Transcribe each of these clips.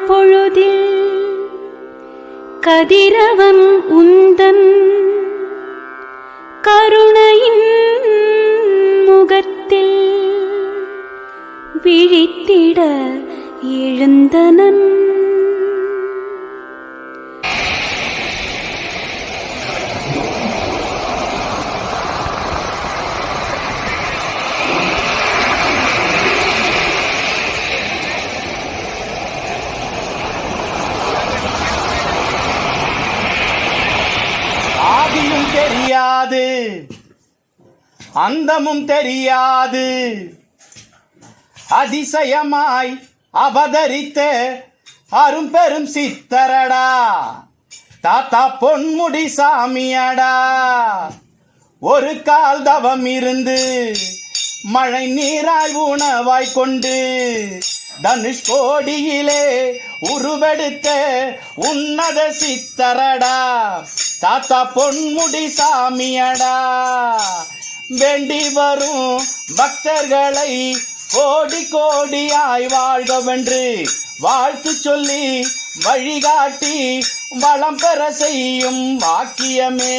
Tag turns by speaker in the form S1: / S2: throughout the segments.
S1: பொழுதில் கதிரவன் உந்தன் கருணையின் முகத்தில் விழித்திட எழுந்தனன்.
S2: ஆதியும் தெரியாது, அந்தமும் தெரியாது, அதிசயமாய் அவதரித்த அரும்பெரும் சித்தரடா, தாத்தா பொன்முடி சாமியடா. ஒரு கால் தவம் இருந்து மழை நீராய் உணவாய் கொண்டு தனுஷ்கோடியிலே உருவெடுத்த உன்னத சித்தரடா, தாத்தா பொன்முடி சாமியடா. வேண்டி வரும் பக்தர்களை கோடி கோடியாய் வாழ்கவென்று வாழ்த்து சொல்லி வழிகாட்டி வளம் பெற செய்யும் வாக்கியமே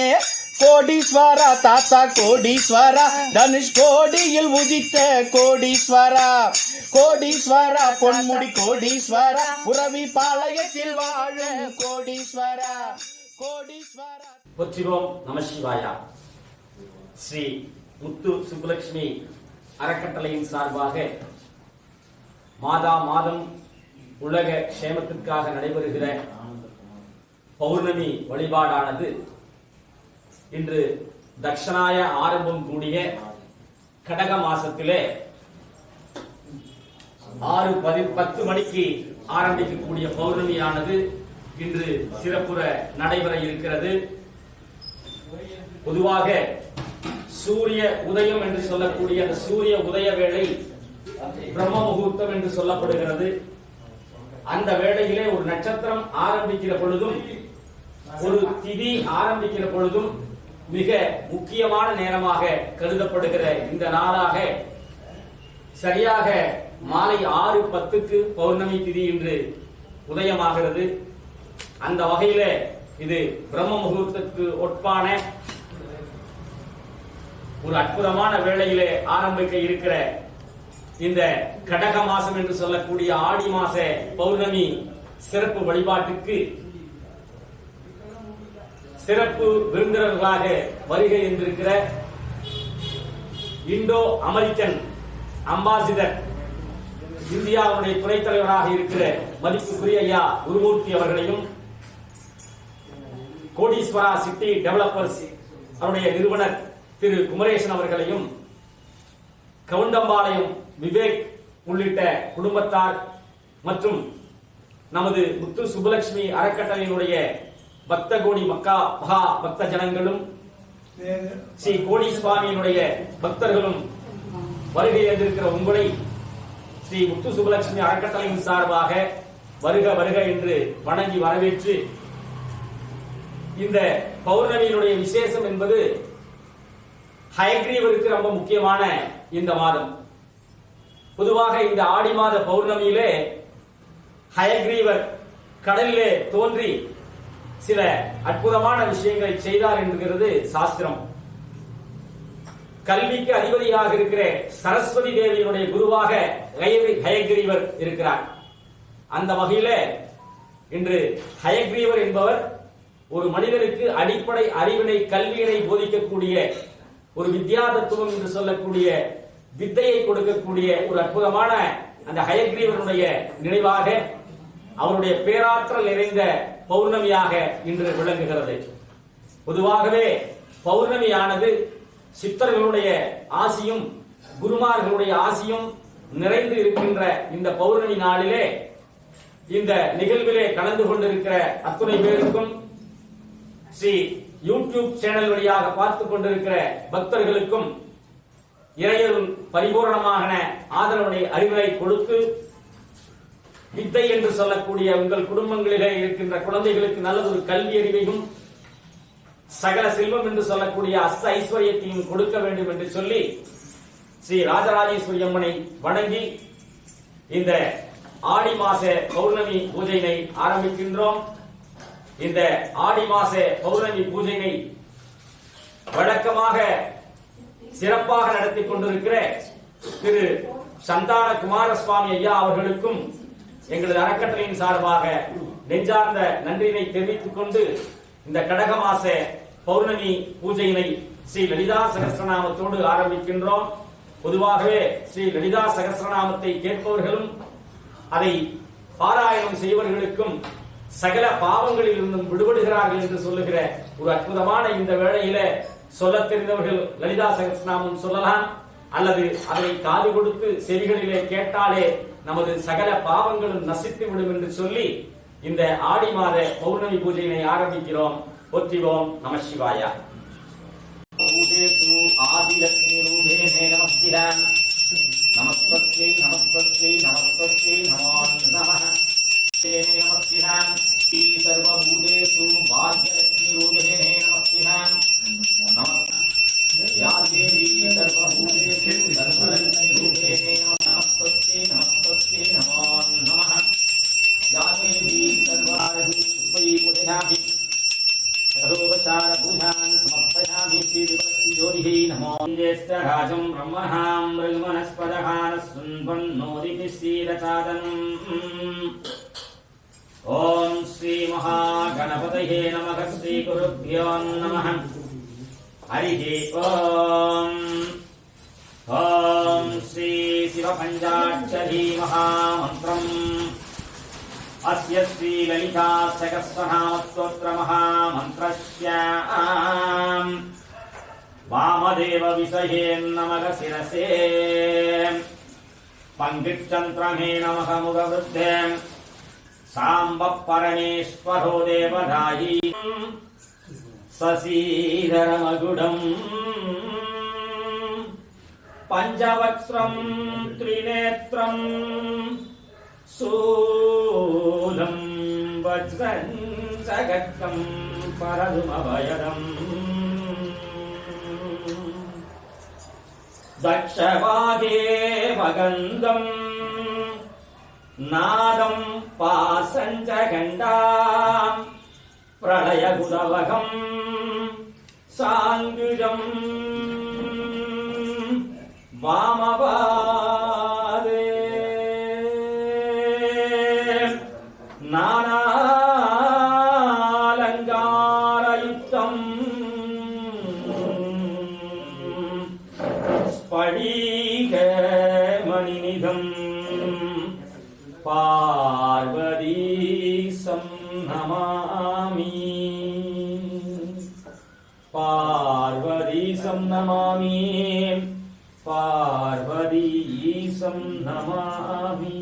S2: கோடீஸ்வரா, தாத்தா கோடீஸ்வரா, தனுஷ்கோடியில் உதித்த கோடீஸ்வரா, கோடீஸ்வரா பொன்முடி கோடீஸ்வரா, புரவி பாளையத்தில் வாழும் கோடீஸ்வரா, கோடீஸ்வரா.
S3: போற்றிவோம் நம சிவாயா. ஸ்ரீ முத்து சுப்புலட்சுமி அறக்கட்டளையின் சார்பாக மாதா மாதம் உலக க்ஷேமத்திற்காக நடைபெறுகிற பௌர்ணமி வழிபாடானது இன்று தட்சணாய ஆரம்பம் கூடிய கடக மாசத்திலே 6:10 மணிக்கு ஆரம்பிக்கக்கூடிய பௌர்ணமியானது இன்று சிறப்புற நடைபெற இருக்கிறது. பொதுவாக சூரிய உதயம் என்று சொல்லக்கூடிய அந்த சூரிய உதய வேளை பிரம்ம முகூர்த்தம் என்று சொல்லப்படுகிறது. அந்த வேளையிலே ஒரு நட்சத்திரம் ஆரம்பிக்கிற பொழுதும் ஒரு திதி ஆரம்பிக்கிற பொழுதும் மிக முக்கியமான நேரமாக கருதப்படுகிற இந்த நாளாக சரியாக மாலை 6:10க்கு பௌர்ணமி திதி இன்று உதயமாகிறது. அந்த வகையில இது பிரம்ம முகூர்த்தத்துக்கு ஒப்பான ஒரு அற்புதமான வேளையிலே ஆரம்பிக்க இருக்கிற இந்த கடக மாசம் என்று சொல்லக்கூடிய ஆடி மாச பௌர்ணமி சிறப்பு வழிபாட்டுக்கு சிறப்பு விருந்தினர்களாக வருகை என்றிருக்கிற இந்தோ அமெரிக்கன் அம்பாசிடர் இந்தியாவுடைய துணைத் தலைவராக இருக்கிற மதிப்புக்குரிய ஐயா குருமூர்த்தி அவர்களையும், கோடீஸ்வரா சிட்டி டெவலப்பர்ஸ் அவருடைய நிறுவனர் திரு குமரேசன் அவர்களையும், கவுண்டம்பாளையம் விவேக் உள்ளிட்ட குடும்பத்தார் மற்றும் நமது முத்து சுப்புலட்சுமி அறக்கட்டளையினுடைய பக்த கோடி மகா பக்த ஜனங்களும் ஸ்ரீ கோடீஸ்வாமியினுடைய பக்தர்களும் வருகை என்றிருக்கிற உங்களை ஸ்ரீ முத்து சுப்புலட்சுமி அறக்கட்டளையின் சார்பாக வருக வருக என்று வணங்கி வரவேற்று, இந்த பௌர்ணமியினுடைய விசேஷம் என்பது ஹயக்ரீவருக்கு ரொம்ப முக்கியமான இந்த மாதம். பொதுவாக இந்த ஆடி மாத பௌர்ணமியிலே ஹயக்ரீவர் கடலிலே தோன்றி சில அற்புதமான விஷயங்களை செய்தார் என்கிறது சாஸ்திரம். கல்விக்கு அதிபதியாக இருக்கிற சரஸ்வதி தேவியினுடைய குருவாக ஹயக்ரீவர் இருக்கிறார். அந்த வகையில இன்று ஹயக்ரீவர் என்பவர் ஒரு மனிதனுக்கு அடிப்படை அறிவினை கல்வியினை போதிக்கக்கூடிய ஒரு வித்யா தத்துவம் என்று சொல்லக்கூடிய வித்தையை கொடுக்கக்கூடிய ஒரு அற்புதமான அந்த ஹயக்ரீவனுடைய நினைவாக அவருடைய பேராற்றல் நிறைந்த பௌர்ணமியாக இன்று விளங்குகிறது. பொதுவாகவே பௌர்ணமியானது சித்தர்களுடைய ஆசியும் குருமார்களுடைய ஆசியும் நிறைந்து இருக்கின்ற இந்த பௌர்ணமி நாளிலே இந்த நிகழ்விலே கலந்து கொண்டிருக்கிற அத்துணை பேருக்கும் ஸ்ரீ யூடியூப் சேனல் வழியாக பார்த்துக் கொண்டிருக்கிற பக்தர்களுக்கும் இறையருள் பரிபூர்ணமான ஆதரவனை அறிவுரை கொடுத்து வித்தை என்று சொல்லக்கூடிய உங்கள் குடும்பங்களிலே இருக்கின்ற குழந்தைகளுக்கு நல்லதொரு கல்வி அறிவையும் சகல செல்வம் என்று சொல்லக்கூடிய அஸ்த ஐஸ்வர்யத்தையும் கொடுக்க வேண்டும் என்று சொல்லி ஸ்ரீ ராஜராஜேஸ்வரி அம்மனை வணங்கி இந்த ஆடி மாச பௌர்ணமி பூஜையினை ஆரம்பிக்கின்றோம். இந்த ஆடி மாச பௌர்ணமி பூஜையினை வழக்கமாக சிறப்பாக நடத்தி கொண்டிருக்கிற திரு சந்தான குமாரசுவாமி ஐயா அவர்களுக்கும் எங்களது அறக்கட்டளையின் சார்பாக நெஞ்சார்ந்த நன்றியினை தெரிவித்துக் கொண்டு இந்த கடக மாச பௌர்ணமி பூஜையினை ஸ்ரீ லலிதா சகஸ்ரநாமத்தோடு ஆரம்பிக்கின்றோம். பொதுவாகவே ஸ்ரீ லலிதா சகஸ்ரநாமத்தை கேட்பவர்களும் அதை பாராயணம் செய்வர்களுக்கும் சகல பாவங்களில் இருந்தும் விடுபடுகிறார்கள் என்று சொல்லுகிற ஒரு அற்புதமான இந்த வேளையில சொல்ல தெரிந்தவர்கள் லலிதா சகஸ்ரநாமம் சொல்லலாம், அல்லது அதனை காது கொடுத்து செவிகளிலே கேட்டாலே நமது சகல பாவங்களும் நசித்து விடும் என்று சொல்லி இந்த ஆடி மாத பௌர்ணமி பூஜையினை ஆரம்பிக்கிறோம். போற்றிவோம் நம சிவாய. ஆதிலட்சுமி ரூபேணே நமஸ்திதான் நமஸ்தஸ்யை நமஸ்தஸ்யை நமஸ்தஸ்யை நமோ நமः நமஸ்திதான் சர்வபூதேஷு பாக்யலட்சுமி ரூபேணே நமஸ்திதான் நமः யா தேவி சர்வபூதேஷு சர்வலட்சுமி ரூபேணே நமஸ்தஸ்யை நமஸ்தஸ்யை நமோ நமः யா தேவி சர்வாரூபை புதயாமி சர்வோபசார பூஜான் சமர்ப்பயாமி ஸ்ரீ ஜோதிஹி நமோ ஜேஷ்டராஜம் பிரம்மணாம் ருக்மணஸ்பதஹான சுன்பன்னோதிபி ஸ்ரீரசாதனம். ஓம் ஸ்ரீ மகாகணபதயே நமः. ஸ்ரீ குருப்யோ நமः. ஹரிஹி ஓம். ஓம் ஸ்ரீ சிவபஞ்சாட்சரி மகாமந்திரம் அஸ்ய ஸ்ரீ லலிதா சகஸ்ரநாமஸ்தோத்திர மகாமந்திரஸ்ய வாமதேவ விசயே நமக சிரசே பங்கிச்சந்திரமே நமக முகவருத்தே சாம்ப பரமேஸ்வரோ தேவதாயி சசீதரமகுடம் பஞ்சவக்ஸ்ரம் த்ரிநேத்ரம் சூலம் வஜ்ரம் சகட்கம் பரதுமபயதம் தக்ஷவாகே வகந்தம் நாதம் பாசஞ்சகண்டாம் பிரளயகுதவகம் சாங்குஜம் வாமபாதே நானாலங்காரயுக்தம் ஸ்படிக மணிநிதம் பார்வதீசம் நமாமி பார்வதீசம் நமாமி பார்வதீசம் நமாமி.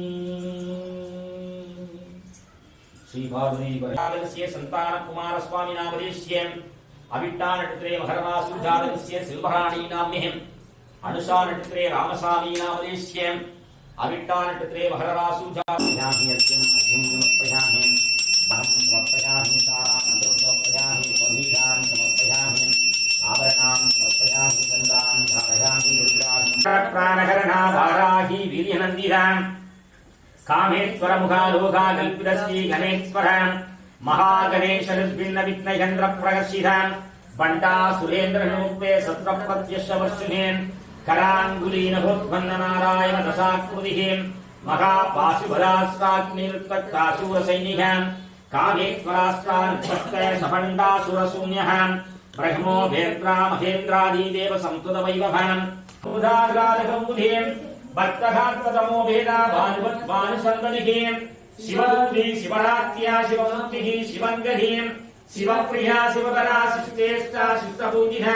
S3: श्री पार्वती परिवारस्य संतान कुमार स्वामी नामदेश्य अविट्टा नक्षत्रे महर्वासु जातस्य सिल्वराणी नाम्निः अनुषा नक्षत्रे रामस्वामी नामदेश्य अविट्टा नक्षत्रे महर्वासु जातस्यामि अर्जुन समर्पयामि वरं समर्पयामि तारां समर्पयामि स्वधीरां समर्पयामि आभरणां समर्पयामि गन्धां धारयामि रुद्रां प्राणहरणा वाराही वीर्यनन्दिरां कामेश्वर मुखालोका कल्पितश्री गणेश्वर महागणेश निर्भिन्न विघ्नयन्द्र प्रकर्षिता बंटा सुरेन्द्र नूपे सत्र प्रत्यशवर्षुने करांगुलीन भूत्वन्न नारायण दशाकृतिः महापाशुभरास्त्राग्निरुत्तक्तासुर सैनिः कामेश्वरास्त्रानुत्तक्ते सपण्डासुरशून्यः ब्रह्मो भेद्रा महेन्द्रादि देव संस्तुत वैभवम् उदाग्रादकमुदे भक्तघाततमो भेदा भानुवत्वानुसन्दनिः शिवदूती शिवरात्या शिवमूर्तिः शिवङ्गधी शिवप्रिया शिवकरा शिष्टेष्टा शिष्टपूजिः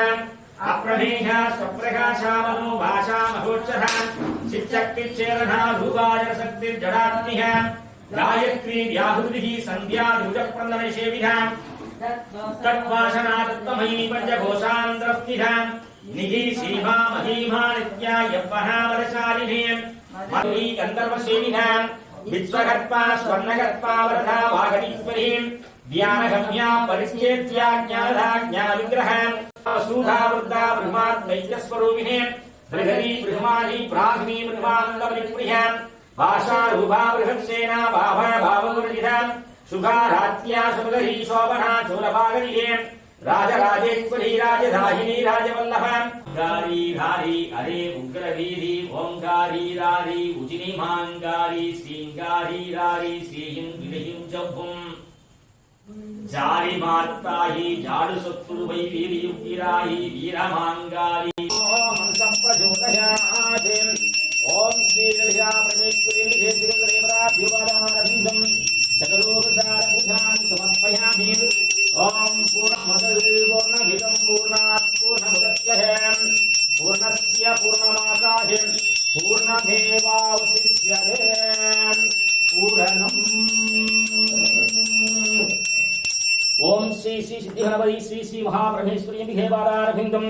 S3: अप्रमेया स्वप्रकाशामनो भाषा महोत्सः शिवशक्तिच्छेदना भूवाय शक्तिर्जडात्मिः गायत्री व्याहृतिः सन्ध्या दुर्जप्रन्दनसेविधा तत्वासना तत्त्वमयी पञ्चघोषान्द्रस्थिता निधि सीमा महिमा नित्या यपहावरशालिनी मधुरी गंधर्वसेविना विश्वकर्पा स्वर्णकर्पा वरदा वागणीश्वरी ज्ञानगम्या परिच्छेद्या ज्ञानदा ज्ञानविग्रह सूधा वृद्धा ब्रह्मात्मैक्यस्वरूपिणी बृहदी ब्रह्माणी प्राग्नी ब्रह्मानन्दपरिप्रिया भाषा रूपा बृहत्सेना भाभा भावगुरुजिता सुखारात्या सुमगरी शोभना चूलभागरिये राजराजेश्वरी राजधाहिनी राजवल्लभा गारी धारी अरे उग्रवीरी ओंकारी रारी उजिनी मांगारी श्रींगारी रारी श्रीहिं विलहिं जब्बुं जारी मात्ताही जाडु सत्तुरुवै वीरियुक्तिराही वीरमांगारी ओम संप्रचोदयात् ओम श्री ललिता परमेश्वरी देवताभ्युपदारविन्दं सकलोपचारपूजां समर्पयामि ओम पूर्णमदः पूर्णमिदं पूर्णात् पूर्णमुदच्यते पूर्णस्य पूर्णमादाय पूर्णमेवावशिष्यते पूर्णम् ओम श्री श्री सिद्धिगणपति श्री श्री महाब्रह्मेश्वरी देवादारविन्दं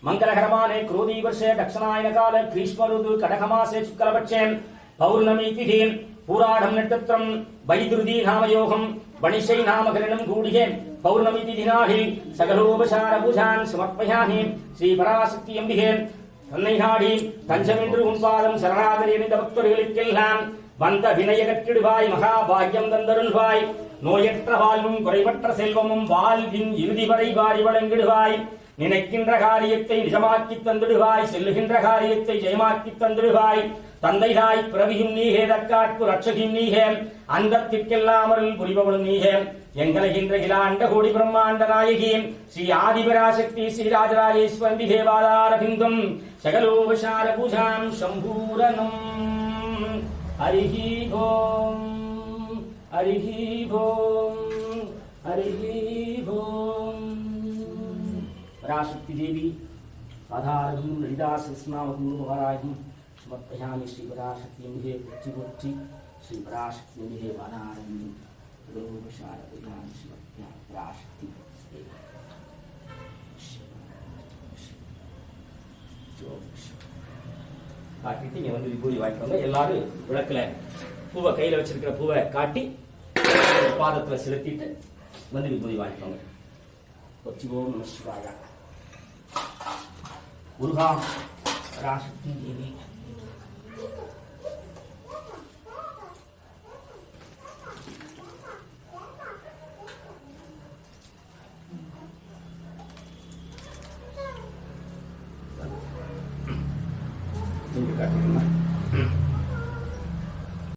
S3: मंगलकरमाने क्रोधी वर्षे दक्षिणायन काल ग्रीष्म ऋतु कटकमासे शुक्लपक्षे पौर्णमी तिथि पूराढं नक्षत्रं वैदुर्दी नामयोगं वणिशै नामकरणं गूढे पौर्णमी तिथि नाडि सकलोपचार पूजां समर्पयामि श्री पराशक्ति अंबिके तन्नै नाडि तंजमेன்று உன்பாதம் சரணாகதி பக்தர்களுக்கெல்லாம் வந்த வினயகற்றிடுவாய் மகாபாகியம் தந்தருள்வாய் நோயற்ற வாழ்வும் குறைவற்ற செல்வமும் வாழ்வின் இறுதி வரை வாரி வழங்கிடுவாய் நினைக்கின்ற காரியத்தை நிஜமாக்கி தந்திடுவாய் செல்லுகின்ற காரியத்தை ஜெயமாக்கி தந்திடுவாய் தந்தை தாய் பிறவியும் நீகே தற்காட்பு ரட்சகியும் நீகே அந்தத்திற்கெல்லாம் அருள் புரிபவளும் நீகே எங்களை இன்ற இலாண்ட கோடி பிரம்மாண்ட நாயகி ஸ்ரீ ஆதிபராசக்தி ஸ்ரீ ராஜராஜேஸ்வரி தேவாதாரபிந்தும் சகலோபசார பூஜாம் சம்பூரணம் ஹரிஹி ஓம் ஹரிஹி ஓம் ஹரிஹி ஓம் पराशक्ति देवी आधारभूम ललिता सहस्रनामपूर्वपरायं समर्पयामि श्री पराशक्ति अंबिके पुत्री श्री पराशक्ति अंबिके आधारभूम लोकशारदां समर्पयामि पराशक्ति காட்டிட்டு இங்க வந்து விபூதி வாங்கிக்கோங்க. எல்லாரும் விளக்குல பூவை கையில வச்சிருக்கிற பூவை காட்டி பாதத்துல செலுத்திட்டு வந்து விபூதி வாங்கிக்கோங்க. ஓம் நம சிவாய. முருகா பராசக்தி தேவி